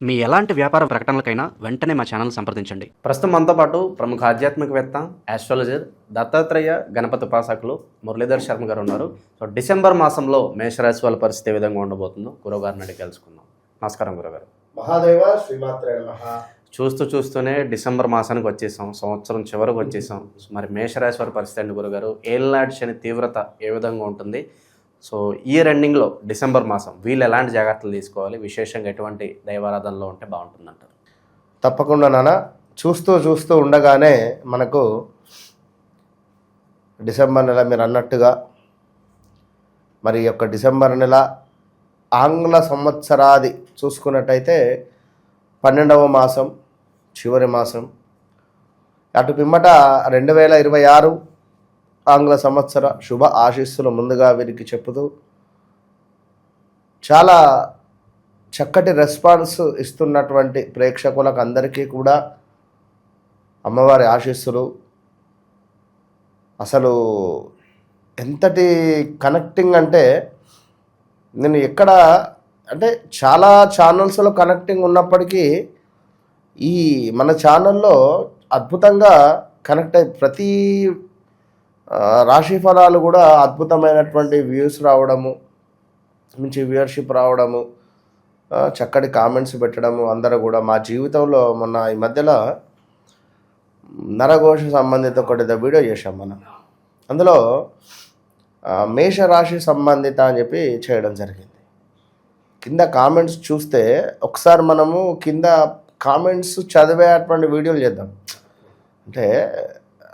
మీ ఎలాంటి వ్యాపార ప్రకటనలకైనా వెంటనే మా ఛానల్ సంప్రదించండి. ప్రస్తుతం మనతో పాటు ప్రముఖ ఆధ్యాత్మికవేత్త, ఆస్ట్రాలజర్, దత్తాత్రేయ గణపతి ఉపాసకులు మురళీధర్ శర్మ గారు ఉన్నారు. సో డిసెంబర్ మాసంలో మేషరాశి వాళ్ళ పరిస్థితి ఏ విధంగా ఉండబోతుందో గురువుగారిని అడిగి తెలుసుకుందాం. నమస్కారం గురుగారు. మహాదేవ శ్రీమాత్రే నమః. చూస్తూనే డిసెంబర్ మాసానికి వచ్చేసాం, సంవత్సరం చివరికి వచ్చేసాం. మరి మేషరాశి వారి పరిస్థితి అండి గురుగారు, ఏళ్ళనాటి శని తీవ్రత ఏ విధంగా ఉంటుంది? సో ఇయర్ ఎండింగ్లో డిసెంబర్ మాసం వీళ్ళు ఎలాంటి జాగ్రత్తలు తీసుకోవాలి, విశేషంగా ఎటువంటి దైవారాధనలో ఉంటే బాగుంటుందంటారు? తప్పకుండా నాన్న, చూస్తూ ఉండగానే మనకు డిసెంబర్ నెల మీరు అన్నట్టుగా మరి యొక్క డిసెంబర్ నెల ఆంగ్ల సంవత్సరాది చూసుకున్నట్టయితే 12వ మాసం, చివరి మాసం. అటు పిమ్మట 2026 ఆంగ్ల సంవత్సర శుభ ఆశీస్సులు ముందుగా వీరికి చెప్పుతూ చాలా చక్కటి రెస్పాన్స్ ఇస్తున్నటువంటి ప్రేక్షకులకు అందరికీ కూడా అమ్మవారి ఆశీస్సులు. అసలు ఎంతటి కనెక్టింగ్ అంటే, నేను ఎక్కడ అంటే చాలా ఛానల్స్లో కనెక్టింగ్ ఉన్నప్పటికీ ఈ మన ఛానల్లో అద్భుతంగా కనెక్ట్ అయ్యి ప్రతి రాశి ఫలాలు కూడా అద్భుతమైనటువంటి వ్యూస్ రావడము, మంచి వ్యూవర్షిప్ రావడము, చక్కటి కామెంట్స్ పెట్టడము. అందరూ కూడా మా జీవితంలో మొన్న ఈ మధ్యలో నరఘోష సంబంధిత ఒకటి వీడియో చేశాం మనం. అందులో మేషరాశి సంబంధిత అని చెప్పి చేయడం జరిగింది. కింద కామెంట్స్ చూస్తే ఒకసారి మనము కింద కామెంట్స్ చదివేటువంటి వీడియోలు చేద్దాం. అంటే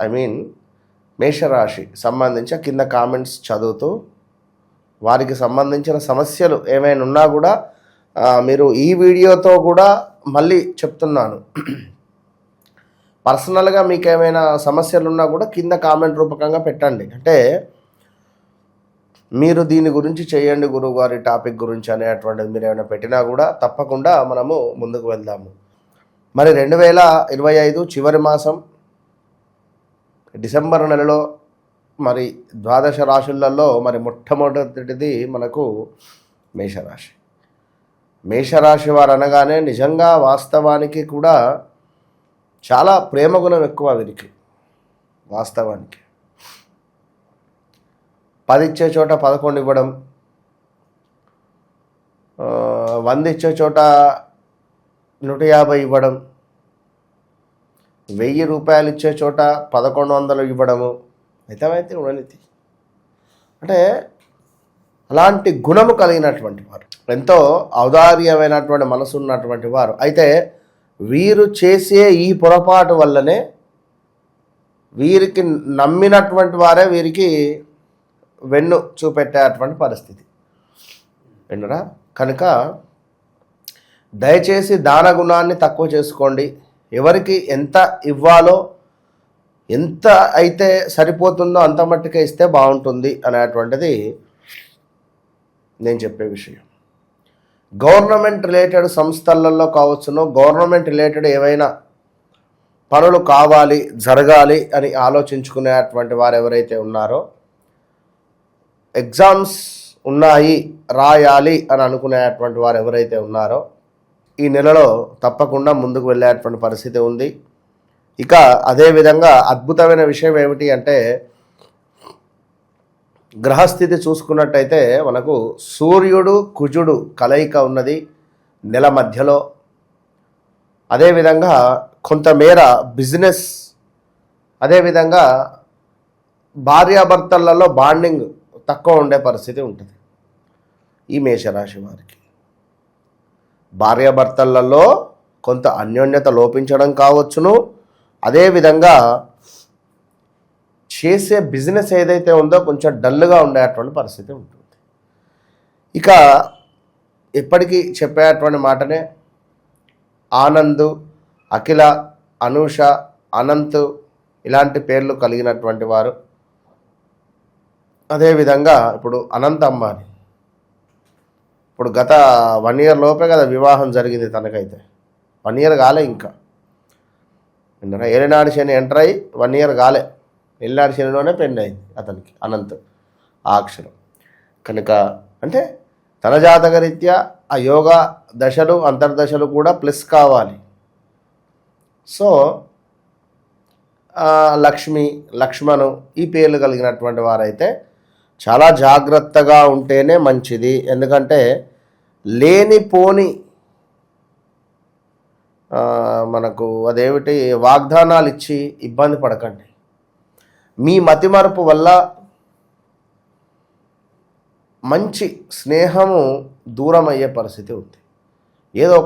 ఐ మీన్ మేషరాశి సంబంధించి కింద కామెంట్స్ చదువుతూ వారికి సంబంధించిన సమస్యలు ఏమైనా ఉన్నా కూడా మీరు ఈ వీడియోతో కూడా మళ్ళీ చెప్తున్నాను, పర్సనల్గా మీకు ఏమైనా సమస్యలు ఉన్నా కూడా కింద కామెంట్ రూపకంగా పెట్టండి. అంటే మీరు దీని గురించి చేయండి గురువు గారి టాపిక్ గురించి అనేటువంటిది మీరు ఏమైనా పెట్టినా కూడా తప్పకుండా మనము ముందుకు వెళ్దాము. మరి 2025 చివరి మాసం డిసెంబర్ నెలలో మరి ద్వాదశ రాశులలో మరి మొట్టమొదటిది మనకు మేషరాశి. మేషరాశి వారు అనగానే నిజంగా వాస్తవానికి కూడా చాలా ప్రేమ గుణం ఎక్కువ వీరికి. వాస్తవానికి 10 ఇచ్చే చోట 11 ఇవ్వడం, 100 ఇచ్చే చోట 150 ఇవ్వడం, 1000 రూపాయలు ఇచ్చే చోట 1100 ఇవ్వడము మితమైతే ఉండనితి. అంటే అలాంటి గుణము కలిగినటువంటి వారు, ఎంతో ఔదార్యమైనటువంటి మనసు ఉన్నటువంటి వారు. అయితే వీరు చేసే ఈ పొరపాటు వల్లనే వీరికి నమ్మినటువంటి వారే వీరికి వెన్ను చూపెట్టేటువంటి పరిస్థితి. విన్నరా? కనుక దయచేసి దాన గుణాన్ని తక్కువ చేసుకోండి. ఎవరికి ఎంత ఇవ్వాలో, ఎంత అయితే సరిపోతుందో అంత మట్టుకే ఇస్తే బాగుంటుంది అనేటువంటిది నేను చెప్పే విషయం. గవర్నమెంట్ రిలేటెడ్ సంస్థలలో కావచ్చును, గవర్నమెంట్ రిలేటెడ్ ఏవైనా పనులు కావాలి, జరగాలి అని ఆలోచించుకునేటువంటి వారు ఎవరైతే ఉన్నారో, ఎగ్జామ్స్ ఉన్నాయి రాయాలి అని అనుకునేటువంటి వారు ఎవరైతే ఉన్నారో, ఈ నెలలో తప్పకుండా ముందుకు వెళ్ళేటువంటి పరిస్థితి ఉంది. ఇక అదేవిధంగా అద్భుతమైన విషయం ఏమిటి అంటే, గ్రహస్థితి చూసుకున్నట్టయితే మనకు సూర్యుడు కుజుడు కలయిక ఉన్నది నెల మధ్యలో. అదేవిధంగా కొంతమేర బిజినెస్, అదేవిధంగా భార్యాభర్తలలో బాండింగ్ తక్కువ ఉండే పరిస్థితి ఉంటుంది ఈ మేషరాశి వారికి. భార్యాభర్తలలో కొంత అన్యోన్యత లోపించడం కావచ్చును. అదేవిధంగా చేసే బిజినెస్ ఏదైతే ఉందో కొంచెం డల్గా ఉండేటువంటి పరిస్థితి ఉంటుంది. ఇక ఎప్పటికీ చెప్పేటువంటి మాటనే, ఆనంద్, అఖిల, అనూష, అనంత్ ఇలాంటి పేర్లు కలిగినటువంటి వారు. అదేవిధంగా ఇప్పుడు అనంత్ అంబానీ, ఇప్పుడు గత 1 ఇయర్ లోపే కదా వివాహం జరిగింది తనకైతే. 1 ఇయర్ కాలే ఇంకా. ఏలినాడు శని ఎంటర్ అయ్యి 1 ఇయర్ కాలే, ఏలినాడు శనిలోనే పెళ్ళి అయింది అతనికి, అనంత్ ఆ అక్షరం. కనుక అంటే తన జాతకరీత్యా ఆ యోగా దశలు అంతర్దశలు కూడా ప్లస్ కావాలి. సో లక్ష్మి, లక్ష్మణు ఈ పేర్లు కలిగినటువంటి వారైతే చాలా జాగ్రత్తగా ఉంటేనే మంచిది. ఎందుకంటే లేనిపోని మనకు అదేమిటి వాగ్దానాలు ఇచ్చి ఇబ్బంది పడకండి. మీ మతిమరుపు వల్ల మంచి స్నేహము దూరం అయ్యే పరిస్థితి ఉంది. ఏదో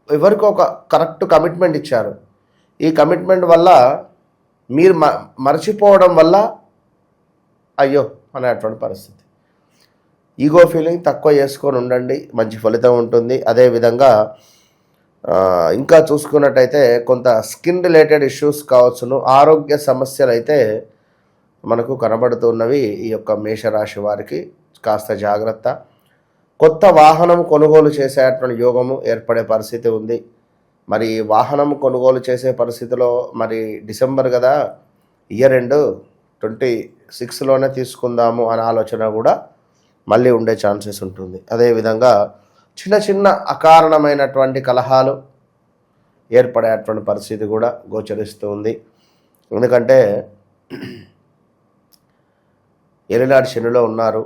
ఎవరికో ఒక కరెక్ట్ కమిట్మెంట్ ఇచ్చారు, ఈ కమిట్మెంట్ వల్ల మీరు మర్చిపోవడం వల్ల అయ్యో అనేటువంటి పరిస్థితి. ఈగో ఫీలింగ్ తక్కువ చేసుకొని ఉండండి, మంచి ఫలితం ఉంటుంది. అదేవిధంగా ఇంకా చూసుకున్నట్టయితే కొంత స్కిన్ రిలేటెడ్ ఇష్యూస్ కావచ్చును, ఆరోగ్య సమస్యలు అయితే మనకు కనబడుతున్నవి. ఈ యొక్క మేషరాశి వారికి కాస్త జాగ్రత్త. కొత్త వాహనం కొనుగోలు చేసేటువంటి యోగము ఏర్పడే పరిస్థితి ఉంది. మరి వాహనం కొనుగోలు చేసే పరిస్థితిలో మరి డిసెంబర్ కదా, ఇయర్ ఎండ్ 26లోనే తీసుకుందాము అనే ఆలోచన కూడా మళ్ళీ ఉండే ఛాన్సెస్ ఉంటుంది. అదేవిధంగా చిన్న చిన్న అకారణమైనటువంటి కలహాలు ఏర్పడేటువంటి పరిస్థితి కూడా గోచరిస్తూ ఉంది. ఎందుకంటే ఏలినాటి శనిలో ఉన్నారు,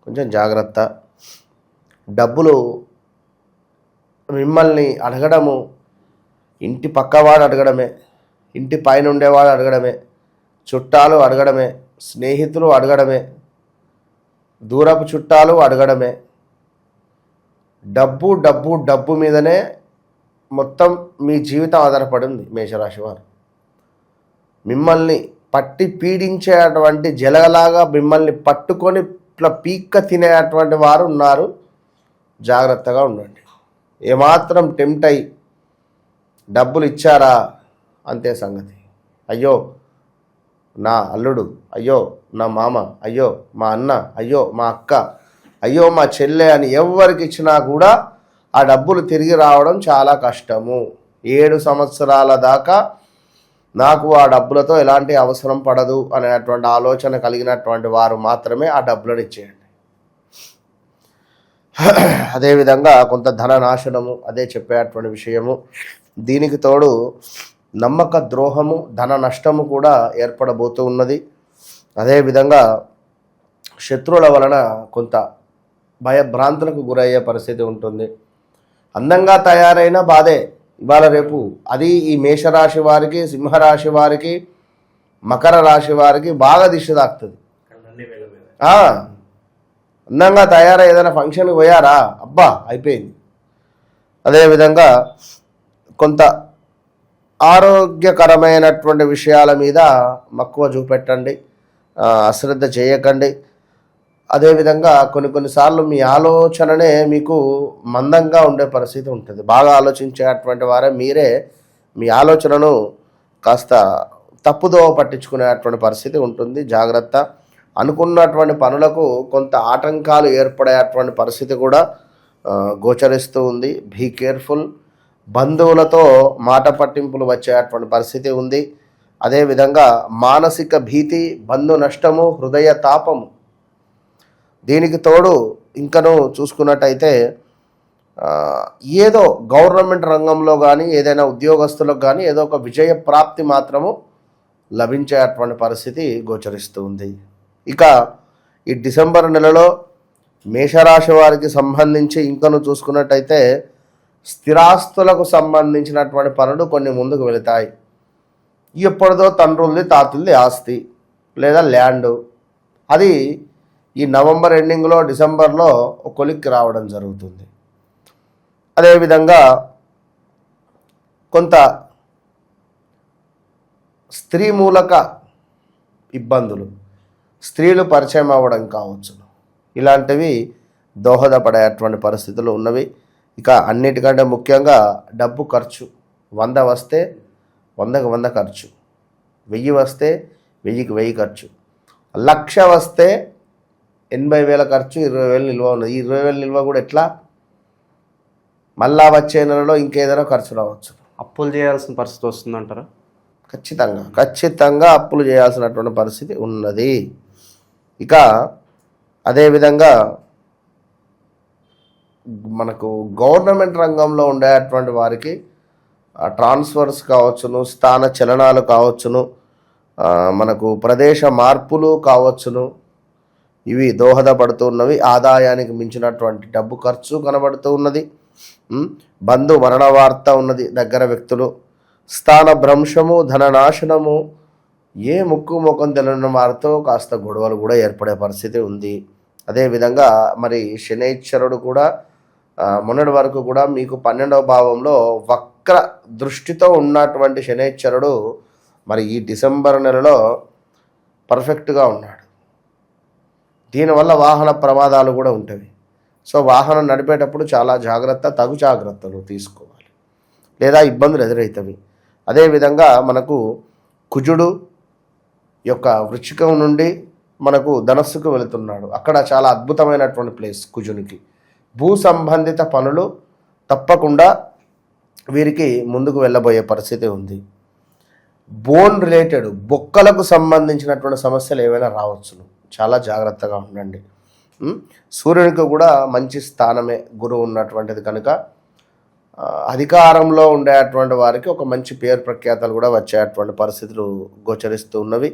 కొంచెం జాగ్రత్త. డబ్బులు మిమ్మల్ని అడగడము ఇంటి పక్కవాడు అడగడమే, ఇంటి పైన ఉండేవాడు అడగడమే, చుట్టాలు అడగడమే, స్నేహితులు అడగడమే, దూరపు చుట్టాలు అడగడమే. డబ్బు డబ్బు డబ్బు మీదనే మొత్తం మీ జీవితం ఆధారపడి ఉంది. మేషరాశి వారు మిమ్మల్ని పట్టి పీడించేటువంటి జలగలాగా మిమ్మల్ని పట్టుకొని ఇట్లా పీక్క తినేటువంటి వారు ఉన్నారు. జాగ్రత్తగా ఉండండి. ఏమాత్రం టెంప్ట్ అయ్యి డబ్బులు ఇచ్చారా అంతే సంగతి. అయ్యో నా అల్లుడు, అయ్యో నా మామ, అయ్యో మా అన్న, అయ్యో మా అక్క, అయ్యో మా చెల్లె అని ఎవరికి ఇచ్చినా కూడా ఆ డబ్బులు తిరిగి రావడం చాలా కష్టము. 7 సంవత్సరాల దాకా నాకు ఆ డబ్బులతో ఎలాంటి అవసరం పడదు అనేటువంటి ఆలోచన కలిగినటువంటి వారు మాత్రమే ఆ డబ్బులను ఇచ్చేయండి. అదేవిధంగా కొంత ధన నాశనము అదే చెప్పేటువంటి విషయము. దీనికి తోడు నమ్మక ద్రోహము, ధన నష్టము కూడా ఏర్పడబోతూ ఉన్నది. అదేవిధంగా శత్రువుల వలన కొంత భయభ్రాంతులకు గురయ్యే పరిస్థితి ఉంటుంది. అందంగా తయారైన బాధే ఇవాళ రేపు. అది ఈ మేషరాశి వారికి, సింహరాశి వారికి, మకర రాశి వారికి బాగా దిష్టి తాకుతుంది. అందంగా తయారై ఏదైనా ఫంక్షన్కి పోయారా, అబ్బా అయిపోయింది. అదేవిధంగా కొంత ఆరోగ్యకరమైనటువంటి విషయాల మీద మక్కువ చూపెట్టండి, అశ్రద్ధ చేయకండి. అదేవిధంగా కొన్నిసార్లు మీ ఆలోచననే మీకు మందంగా ఉండే పరిస్థితి ఉంటుంది. బాగా ఆలోచించేటువంటి వారే మీరే మీ ఆలోచనను కాస్త తప్పుదోవ పట్టించుకునేటువంటి పరిస్థితి ఉంటుంది. జాగ్రత్త. అనుకున్నటువంటి పనులకు కొంత ఆటంకాలు ఏర్పడేటువంటి పరిస్థితి కూడా గోచరిస్తూ ఉంది. Be careful. బంధువులతో మాట పట్టింపులు వచ్చేటువంటి పరిస్థితి ఉంది. అదేవిధంగా మానసిక భీతి, బంధు నష్టము, హృదయ తాపము. దీనికి తోడు ఇంకను చూసుకున్నట్టయితే ఏదో గవర్నమెంట్ రంగంలో కానీ ఏదైనా ఉద్యోగస్తులకు కానీ ఏదో ఒక విజయ ప్రాప్తి మాత్రము లభించేటువంటి పరిస్థితి గోచరిస్తూ ఉంది. ఇక ఈ డిసెంబర్ నెలలో మేషరాశి వారికి సంబంధించి ఇంకను చూసుకున్నట్టయితే స్థిరాస్తులకు సంబంధించినటువంటి పనులు కొన్ని ముందుకు వెళతాయి. ఎప్పటిదో తండ్రులది తాతులది ఆస్తి లేదా ల్యాండు, అది ఈ నవంబర్ ఎండింగ్లో డిసెంబర్లో కొలిక్కి రావడం జరుగుతుంది. అదేవిధంగా కొంత స్త్రీ మూలక ఇబ్బందులు, స్త్రీలు పరిచయం అవ్వడం కావచ్చు, ఇలాంటివి దోహదపడేటువంటి పరిస్థితులు ఉన్నవి. ఇక అన్నిటికంటే ముఖ్యంగా డబ్బు ఖర్చు. 100 వస్తే 100కి 100 ఖర్చు, 1000 వస్తే 1000కి 1000 ఖర్చు, 1,00,000 వస్తే 80,000 ఖర్చు, 20,000 నిల్వ ఉన్నది. ఈ 20,000 నిల్వ కూడా ఎట్లా? మళ్ళా వచ్చే నెలలో ఇంకేదైనా ఖర్చు రావచ్చు. అప్పులు చేయాల్సిన పరిస్థితి వస్తుందంటారా? ఖచ్చితంగా అప్పులు చేయాల్సినటువంటి పరిస్థితి ఉన్నది. ఇక అదేవిధంగా మనకు గవర్నమెంట్ రంగంలో ఉండేటువంటి వారికి ట్రాన్స్ఫర్స్ కావచ్చును, స్థాన చలనాలు కావచ్చును, మనకు ప్రదేశ మార్పులు కావచ్చును, ఇవి దోహదపడుతున్నవి. ఆదాయానికి మించినటువంటి డబ్బు ఖర్చు కనబడుతూ ఉన్నది. బంధు మరణ వార్త ఉన్నది. దగ్గర వ్యక్తులు స్థాన భ్రంశము, ధననాశనము, ఏ ముక్కు ముఖం తెలియని వారితో కాస్త గొడవలు కూడా ఏర్పడే పరిస్థితి ఉంది. అదేవిధంగా మరి శనైశ్వరుడు కూడా మొన్నటి వరకు కూడా మీకు 12వ భావంలో వక్ర దృష్టితో ఉన్నటువంటి శనైశ్వరుడు మరి ఈ డిసెంబర్ నెలలో పర్ఫెక్ట్గా ఉన్నాడు. దీనివల్ల వాహన ప్రమాదాలు కూడా ఉంటాయి. సో వాహనం నడిపేటప్పుడు చాలా తగు జాగ్రత్తలు తీసుకోవాలి, లేదా ఇబ్బందులు ఎదురవుతాయి. అదేవిధంగా మనకు కుజుడు యొక్క వృశ్చికం నుండి మనకు ధనస్సుకు వెళుతున్నాడు. అక్కడ చాలా అద్భుతమైనటువంటి ప్లేస్ కుజునికి. భూ సంబంధిత పనులు తప్పకుండా వీరికి ముందుకు వెళ్ళబోయే పరిస్థితి ఉంది. బోన్ రిలేటెడ్ బొక్కలకు సంబంధించినటువంటి సమస్యలు ఏవైనా రావచ్చును, చాలా జాగ్రత్తగా ఉండండి. సూర్యునికి కూడా మంచి స్థానమే గురువు ఉన్నటువంటిది కనుక అధికారంలో ఉండేటువంటి వారికి ఒక మంచి పేరు ప్రఖ్యాతలు కూడా వచ్చేటువంటి పరిస్థితులు గోచరిస్తూ ఉన్నవి.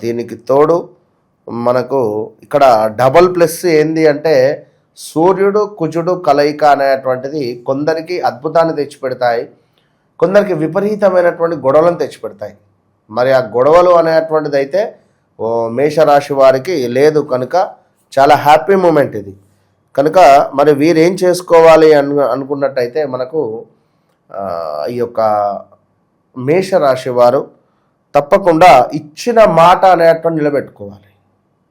దీనికి తోడు మనకు ఇక్కడ డబల్ ప్లస్ ఏంది అంటే సూర్యుడు కుజుడు కలయిక అనేటువంటిది కొందరికి అద్భుతాన్ని తెచ్చిపెడతాయి, కొందరికి విపరీతమైనటువంటి గొడవలను తెచ్చిపెడతాయి. మరి ఆ గొడవలు అనేటువంటిది అయితే మేషరాశి వారికి లేదు కనుక చాలా హ్యాపీ మూమెంట్ ఇది. కనుక మరి వీరేం చేసుకోవాలి అనుకున్నట్టయితే మనకు ఈ యొక్క మేషరాశి వారు తప్పకుండా ఇచ్చిన మాట అనేటువంటి నిలబెట్టుకోవాలి.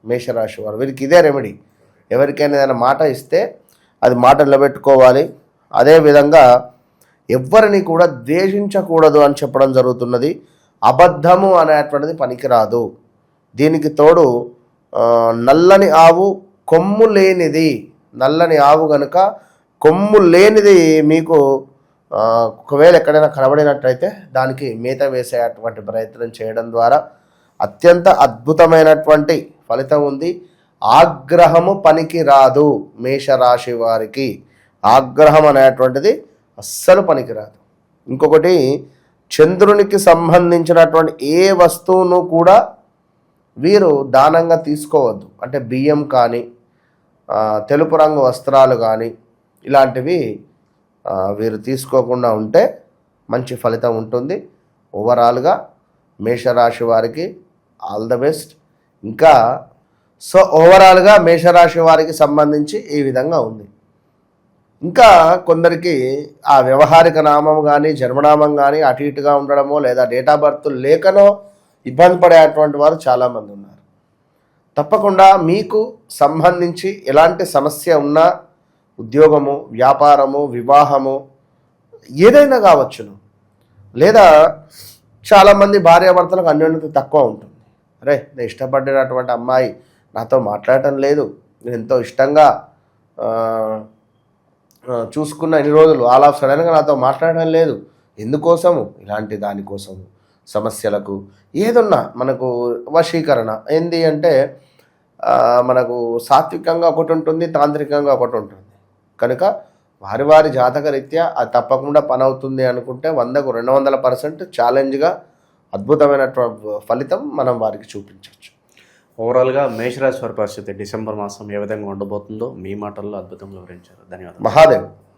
మేషరాశి వారు వీరికి ఇదే రెమెడీ. ఎవరికైనా ఏదైనా మాట ఇస్తే అది మాట నిలబెట్టుకోవాలి. అదేవిధంగా ఎవ్వరిని కూడా ద్వేషించకూడదు అని చెప్పడం జరుగుతున్నది. అబద్ధము అనేటువంటిది పనికిరాదు. దీనికి తోడు నల్లని ఆవు కొమ్ము లేనిది, నల్లని ఆవు కనుక కొమ్ము లేనిది మీకు ఒకవేళ ఎక్కడైనా కనబడినట్లయితే దానికి మేత వేసేటువంటి ప్రయత్నం చేయడం ద్వారా అత్యంత అద్భుతమైనటువంటి ఫలితం ఉంది. ఆగ్రహము పనికి రాదు. మేషరాశి వారికి ఆగ్రహం అనేటువంటిది అస్సలు పనికిరాదు. ఇంకొకటి, చంద్రునికి సంబంధించినటువంటి ఏ వస్తువును కూడా వీరు దానంగా తీసుకోవద్దు. అంటే బియ్యం కానీ తెలుపు రంగు వస్త్రాలు కానీ ఇలాంటివి వీరు తీసుకోకుండా ఉంటే మంచి ఫలితం ఉంటుంది. ఓవరాల్గా మేషరాశి వారికి ఆల్ ద బెస్ట్. ఇంకా సో ఓవరాల్గా మేషరాశి వారికి సంబంధించి ఈ విధంగా ఉంది. ఇంకా కొందరికి ఆ వ్యవహారిక నామం కానీ జన్మనామం కానీ అటు ఇటుగా ఉండడమో లేదా డేట్ ఆఫ్ బర్త్ లేకనో ఇబ్బంది పడేటువంటి వారు చాలామంది ఉన్నారు. తప్పకుండా మీకు సంబంధించి ఎలాంటి సమస్య ఉన్నా ఉద్యోగము, వ్యాపారము, వివాహము ఏదైనా కావచ్చును. లేదా చాలామంది భార్యాభర్తలకు అన్యోన్యత తక్కువ ఉంటుంది. అరే నేను ఇష్టపడినటువంటి అమ్మాయి నాతో మాట్లాడటం లేదు, నేను ఎంతో ఇష్టంగా చూసుకున్న ఇన్ని రోజులు ఆల్ ఆఫ్ సడన్గా నాతో మాట్లాడడం లేదు, ఎందుకోసము? ఇలాంటి దానికోసము సమస్యలకు ఏదున్నా మనకు వశీకరణ ఏంది అంటే మనకు సాత్వికంగా ఒకటి ఉంటుంది, తాంత్రికంగా ఒకటి ఉంటుంది. కనుక వారి వారి జాతక రీత్యా అది తప్పకుండా పని అవుతుంది అనుకుంటే 100కు 200% ఛాలెంజ్గా అద్భుతమైనటువంటి ఫలితం మనం వారికి చూపించవచ్చు. ఓవరాల్గా మేషరాశి వారి పరిస్థితి డిసెంబర్ మాసం ఏ విధంగా ఉండబోతుందో మీ మాటల్లో అద్భుతంగా వివరించారు. ధన్యవాదాలు. మహాదేవ్.